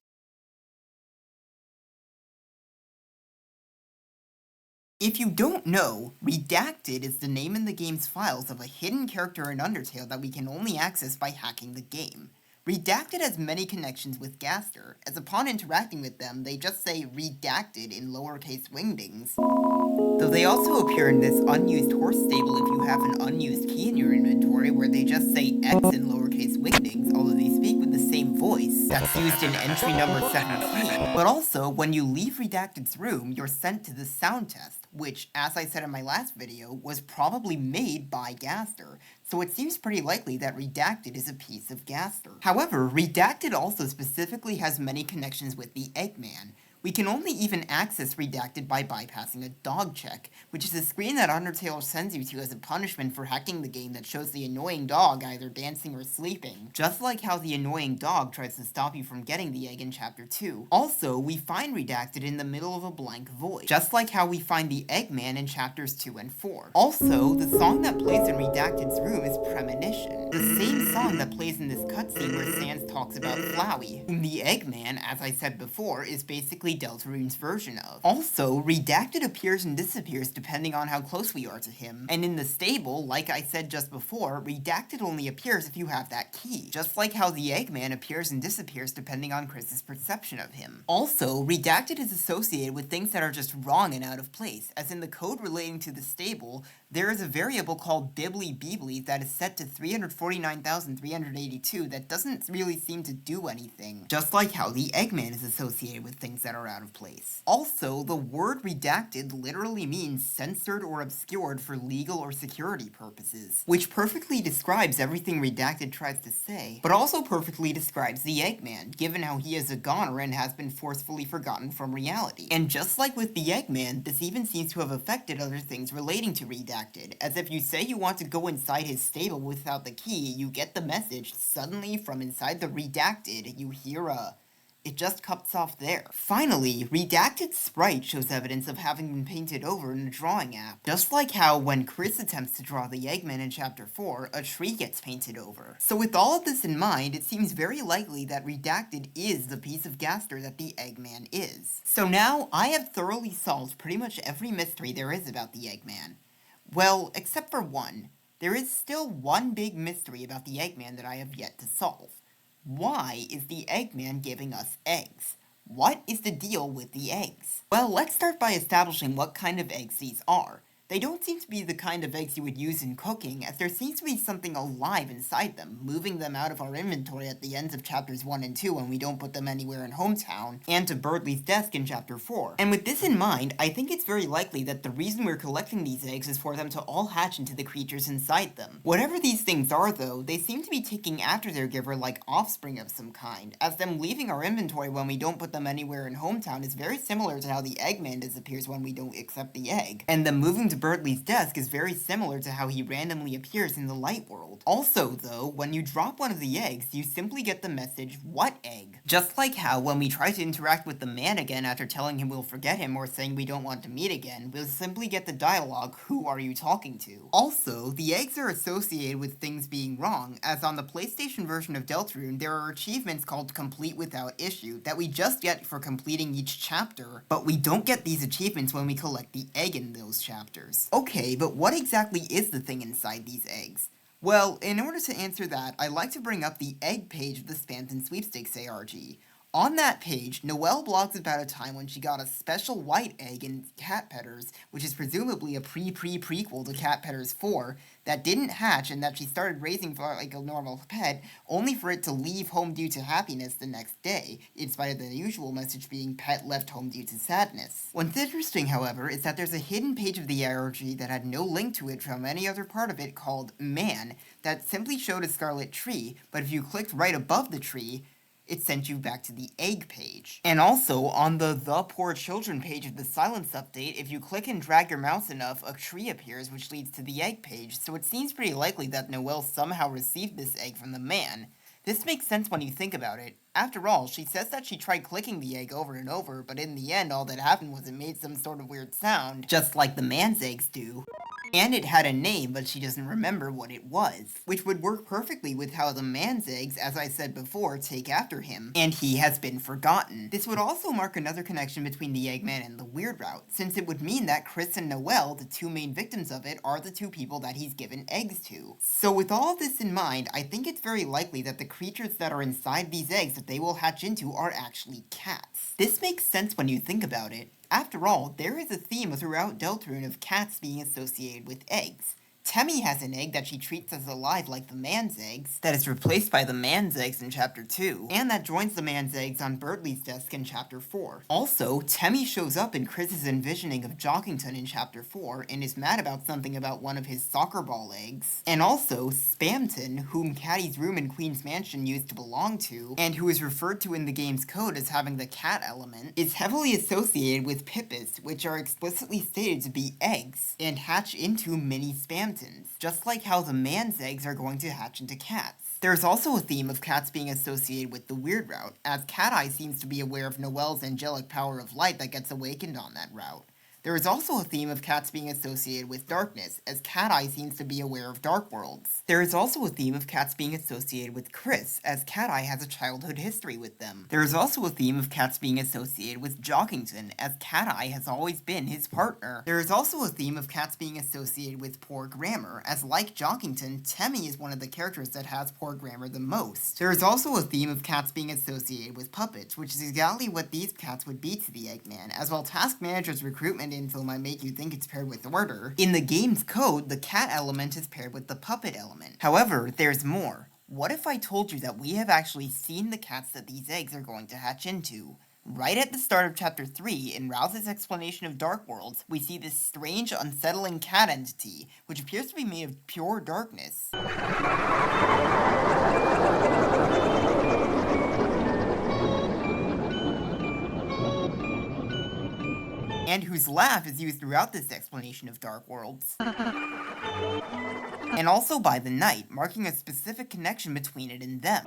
If you don't know, Redacted is the name in the game's files of a hidden character in Undertale that we can only access by hacking the game. Redacted has many connections with Gaster, as upon interacting with them, they just say Redacted in lowercase wingdings. Though they also appear in this unused horse stable if you have an unused key in your inventory where they just say X in lowercase wingdings, although they speak with the same voice that's used in entry number 17. But also, when you leave Redacted's room, you're sent to the sound test, which, as I said in my last video, was probably made by Gaster, so it seems pretty likely that Redacted is a piece of Gaster. However, Redacted also specifically has many connections with the Eggman. We can only even access Redacted by bypassing a dog check, which is a screen that Undertale sends you to as a punishment for hacking the game that shows the annoying dog either dancing or sleeping, just like how the annoying dog tries to stop you from getting the egg in Chapter 2. Also, we find Redacted in the middle of a blank void, just like how we find the Eggman in Chapters 2 and 4. Also, the song that plays in Redacted's room is Premonition, the same song that plays in this cutscene where Sans talks about Flowey, whom the Eggman, as I said before, is basically Deltarune's version of. Also, Redacted appears and disappears depending on how close we are to him, and in the stable, like I said just before, Redacted only appears if you have that key, just like how the Eggman appears and disappears depending on Chris's perception of him. Also, Redacted is associated with things that are just wrong and out of place, as in the code relating to the stable, there is a variable called Bibly Beebly that is set to 349,382 that doesn't really seem to do anything, just like how the Eggman is associated with things that are out of place. Also, the word redacted literally means censored or obscured for legal or security purposes, which perfectly describes everything Redacted tries to say, but also perfectly describes the Eggman, given how he is a goner and has been forcefully forgotten from reality. And just like with the Eggman, this even seems to have affected other things relating to Redacted, as if you say you want to go inside his stable without the key, you get the message, suddenly from inside the Redacted, you hear a It just cuts off there. Finally, Redacted Sprite shows evidence of having been painted over in a drawing app. Just like how when Chris attempts to draw the Eggman in Chapter 4, a tree gets painted over. So with all of this in mind, it seems very likely that Redacted is the piece of Gaster that the Eggman is. So now, I have thoroughly solved pretty much every mystery there is about the Eggman. Well, except for one. There is still one big mystery about the Eggman that I have yet to solve. Why is the Eggman giving us eggs? What is the deal with the eggs? Well, let's start by establishing what kind of eggs these are. They don't seem to be the kind of eggs you would use in cooking, as there seems to be something alive inside them, moving them out of our inventory at the ends of chapters 1 and 2 when we don't put them anywhere in Hometown, and to Birdley's desk in chapter 4. And with this in mind, I think it's very likely that the reason we're collecting these eggs is for them to all hatch into the creatures inside them. Whatever these things are though, they seem to be taking after their giver like offspring of some kind, as them leaving our inventory when we don't put them anywhere in Hometown is very similar to how the Eggman disappears when we don't accept the egg, and them moving to Birdley's desk is very similar to how he randomly appears in the light world. Also though, when you drop one of the eggs, you simply get the message, "What egg?" Just like how when we try to interact with the man again after telling him we'll forget him or saying we don't want to meet again, we'll simply get the dialogue, "Who are you talking to?" Also, the eggs are associated with things being wrong, as on the PlayStation version of Deltarune, there are achievements called Complete Without Issue that we just get for completing each chapter, but we don't get these achievements when we collect the egg in those chapters. Okay, but what exactly is the thing inside these eggs? Well, in order to answer that, I'd like to bring up the egg page of the Spamton Sweepstakes ARG. On that page, Noelle blogs about a time when she got a special white egg in Cat Petters, which is presumably a prequel to Cat Petters 4, that didn't hatch and that she started raising for like a normal pet, only for it to leave home due to happiness the next day, in spite of the usual message being pet left home due to sadness. What's interesting, however, is that there's a hidden page of the ARG that had no link to it from any other part of it called Man, that simply showed a scarlet tree, but if you clicked right above the tree, it sent you back to the egg page. And also, on the Poor Children page of the Silence update, if you click and drag your mouse enough, a tree appears which leads to the egg page, so it seems pretty likely that Noelle somehow received this egg from the man. This makes sense when you think about it. After all, she says that she tried clicking the egg over and over, but in the end all that happened was it made some sort of weird sound, just like the man's eggs do. And it had a name, but she doesn't remember what it was, which would work perfectly with how the man's eggs, as I said before, take after him, and he has been forgotten. This would also mark another connection between the Eggman and the Weird Route, since it would mean that Chris and Noelle, the two main victims of it, are the two people that he's given eggs to. So with all this in mind, I think it's very likely that the creatures that are inside these eggs that they will hatch into are actually cats. This makes sense when you think about it. After all, there is a theme throughout Deltarune of cats being associated with eggs. Temmie has an egg that she treats as alive like the man's eggs, that is replaced by the man's eggs in Chapter 2, and that joins the man's eggs on Birdley's desk in Chapter 4. Also, Temmie shows up in Chris's envisioning of Jockington in Chapter 4, and is mad about something about one of his soccer ball eggs. And also, Spamton, whom Caddy's room in Queen's Mansion used to belong to, and who is referred to in the game's code as having the cat element, is heavily associated with Pippis, which are explicitly stated to be eggs, and hatch into mini Spamtons, just like how the man's eggs are going to hatch into cats. There's also a theme of cats being associated with the Weird Route, as Cat Eye seems to be aware of Noelle's angelic power of light that gets awakened on that route. There is also a theme of cats being associated with darkness, as Cat Eye seems to be aware of dark worlds. There is also a theme of cats being associated with Chris, as Cat Eye has a childhood history with them. There is also a theme of cats being associated with Jockington, as Cat Eye has always been his partner. There is also a theme of cats being associated with poor grammar, as like Jockington, Temmie is one of the characters that has poor grammar the most. There is also a theme of cats being associated with puppets, which is exactly what these cats would be to the Eggman, as while Task Manager's recruitment info might make you think it's paired with order, in the game's code, the cat element is paired with the puppet element. However, there's more. What if I told you that we have actually seen the cats that these eggs are going to hatch into? Right at the start of Chapter 3, in Rouse's explanation of Dark Worlds, we see this strange, unsettling cat entity, which appears to be made of pure darkness. And whose laugh is used throughout this explanation of Dark Worlds. and also by the night, marking a specific connection between it and them.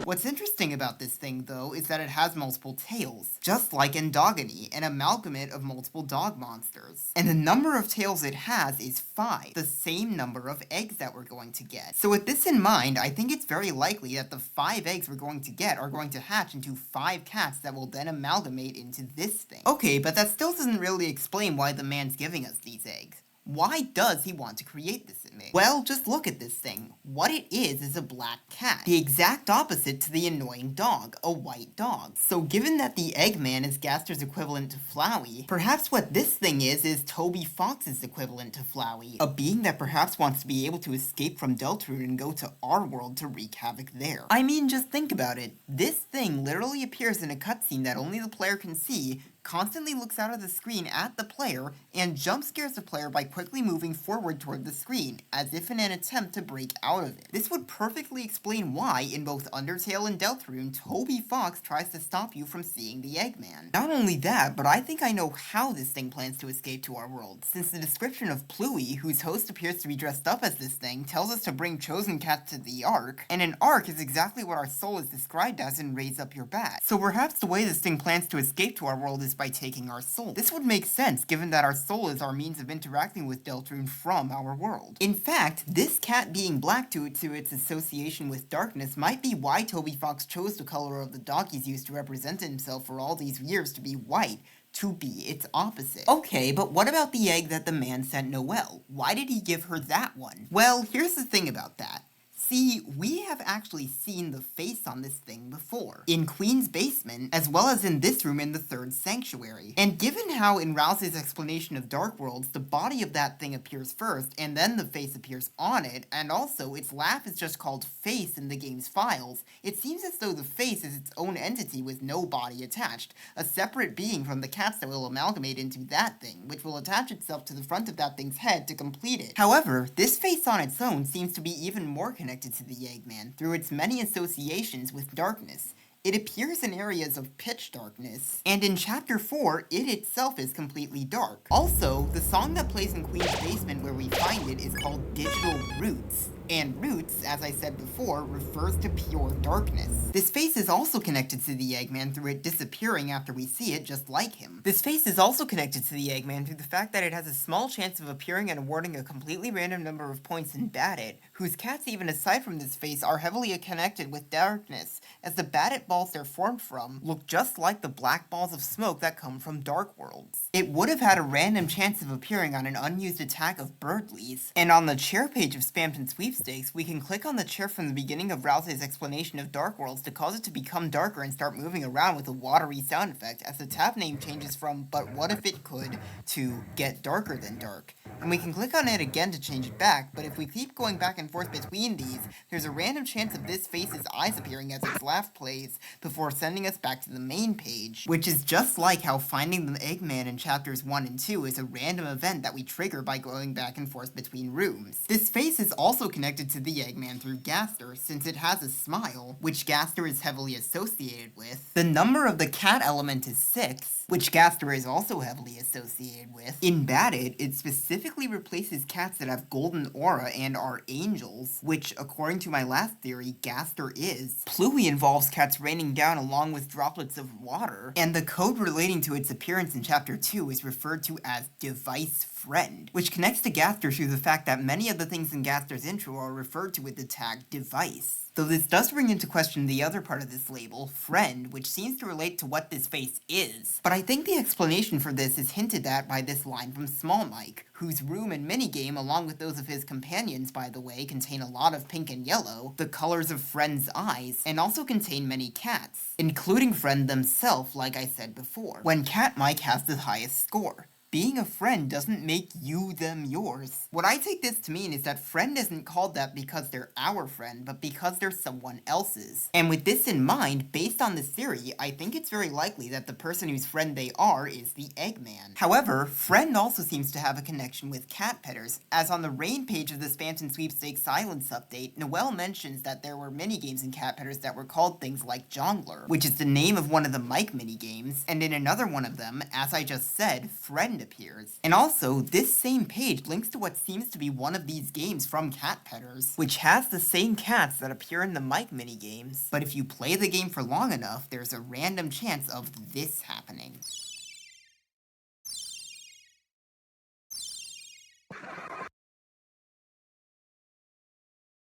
What's interesting about this thing, though, is that it has multiple tails, just like Endogeny, an amalgamate of multiple dog monsters. And the number of tails it has is 5, the same number of eggs that we're going to get. So with this in mind, I think it's very likely that the 5 eggs we're going to get are going to hatch into 5 cats that will then amalgamate into this thing. Okay, but that still doesn't really explain why the man's giving us these eggs. Why does he want to create this image? Well, just look at this thing. What it is a black cat. The exact opposite to the annoying dog, a white dog. So given that the Eggman is Gaster's equivalent to Flowey, perhaps what this thing is Toby Fox's equivalent to Flowey, a being that perhaps wants to be able to escape from Deltarune and go to our world to wreak havoc there. I mean, just think about it. This thing literally appears in a cutscene that only the player can see, constantly looks out of the screen at the player, and jump scares the player by quickly moving forward toward the screen, as if in an attempt to break out of it. This would perfectly explain why, in both Undertale and Deltarune, Toby Fox tries to stop you from seeing the Eggman. Not only that, but I think I know how this thing plans to escape to our world, since the description of Pluey, whose host appears to be dressed up as this thing, tells us to bring chosen cats to the Ark, and an Ark is exactly what our soul is described as in Raise Up Your Bat. So perhaps the way this thing plans to escape to our world is by taking our soul. This would make sense given that our soul is our means of interacting with Deltarune from our world. In fact, this cat being black due to its association with darkness might be why Toby Fox chose the color of the dog he's used to represent himself for all these years to be white, to be its opposite. Okay, but what about the egg that the man sent Noelle? Why did he give her that one? Well, here's the thing about that. See, we have actually seen the face on this thing before, in Queen's basement, as well as in this room in the third sanctuary. And given how in Rousey's explanation of Dark Worlds, the body of that thing appears first, and then the face appears on it, and also its laugh is just called face in the game's files, it seems as though the face is its own entity with no body attached, a separate being from the cats that will amalgamate into that thing, which will attach itself to the front of that thing's head to complete it. However, this face on its own seems to be even more connected to the Eggman through its many associations with darkness. It appears in areas of pitch darkness, and in Chapter 4, it itself is completely dark. Also, the song that plays in Queen's basement where we find it is called Digital Roots. And Roots, as I said before, refers to pure darkness. This face is also connected to the Eggman through it disappearing after we see it, just like him. This face is also connected to the Eggman through the fact that it has a small chance of appearing and awarding a completely random number of points in Batted, whose cats even aside from this face are heavily connected with darkness, as the Batted balls they're formed from look just like the black balls of smoke that come from Dark Worlds. It would have had a random chance of appearing on an unused attack of Birdleys, and on the chair page of Spamton Sweepstakes, we can click on the chair from the beginning of Rousey's explanation of Dark Worlds to cause it to become darker and start moving around with a watery sound effect as the tab name changes from "But what if it could" to "Get darker than dark." And we can click on it again to change it back, but if we keep going back and forth between these, there's a random chance of this face's eyes appearing as its laugh plays before sending us back to the main page, which is just like how finding the Eggman in chapters 1 and 2 is a random event that we trigger by going back and forth between rooms. This face is also connected to the Eggman through Gaster, since it has a smile, which Gaster is heavily associated with. The number of the cat element is 6, which Gaster is also heavily associated with. In Batted, it specifically replaces cats that have golden aura and are angels, which, according to my last theory, Gaster is. Pluey involves cats raining down along with droplets of water, and the code relating to its appearance in Chapter 2 is referred to as Device Friend, which connects to Gaster through the fact that many of the things in Gaster's intro are referred to with the tag device. Though this does bring into question the other part of this label, friend, which seems to relate to what this face is. But I think the explanation for this is hinted at by this line from Small Mike, whose room and minigame, along with those of his companions, by the way, contain a lot of pink and yellow, the colors of Friend's eyes, and also contain many cats, including Friend themselves, like I said before, when Cat Mike has the highest score. Being a friend doesn't make you them yours. What I take this to mean is that friend isn't called that because they're our friend, but because they're someone else's. And with this in mind, based on this theory, I think it's very likely that the person whose friend they are is the Eggman. However, friend also seems to have a connection with cat petters, as on the rain page of the Spamton Sweepstakes Silence update, Noelle mentions that there were minigames in cat petters that were called things like Jongler, which is the name of one of the Mike minigames, and in another one of them, as I just said, friend friend appears. And also, this same page links to what seems to be one of these games from Cat Pedders, which has the same cats that appear in the Mike minigames. But if you play the game for long enough, there's a random chance of this happening.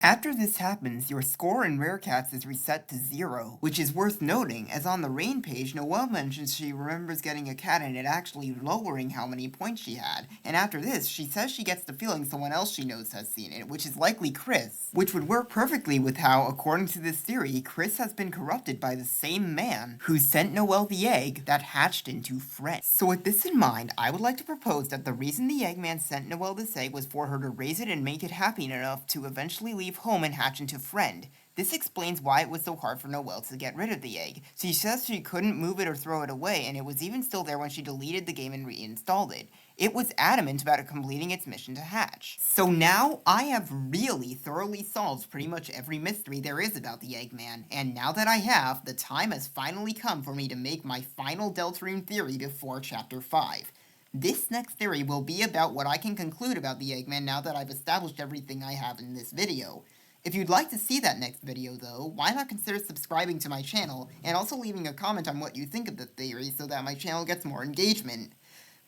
After this happens, your score in Rare Cats is reset to 0, which is worth noting, as on the Rain page, Noelle mentions she remembers getting a cat and it actually lowering how many points she had, and after this, she says she gets the feeling someone else she knows has seen it, which is likely Chris, which would work perfectly with how, according to this theory, Chris has been corrupted by the same man who sent Noelle the egg that hatched into Fred. So with this in mind, I would like to propose that the reason the Eggman sent Noelle this egg was for her to raise it and make it happy enough to eventually leave home and hatch into Friend. This explains why it was so hard for Noelle to get rid of the egg. She says she couldn't move it or throw it away, and it was even still there when she deleted the game and reinstalled it. It was adamant about it completing its mission to hatch. So now, I have really thoroughly solved pretty much every mystery there is about the Eggman, and now that I have, the time has finally come for me to make my final Deltarune theory before Chapter 5. This next theory will be about what I can conclude about the Eggman now that I've established everything I have in this video. If you'd like to see that next video though, why not consider subscribing to my channel, and also leaving a comment on what you think of the theory so that my channel gets more engagement.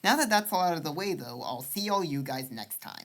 Now that that's all out of the way though, I'll see all you guys next time.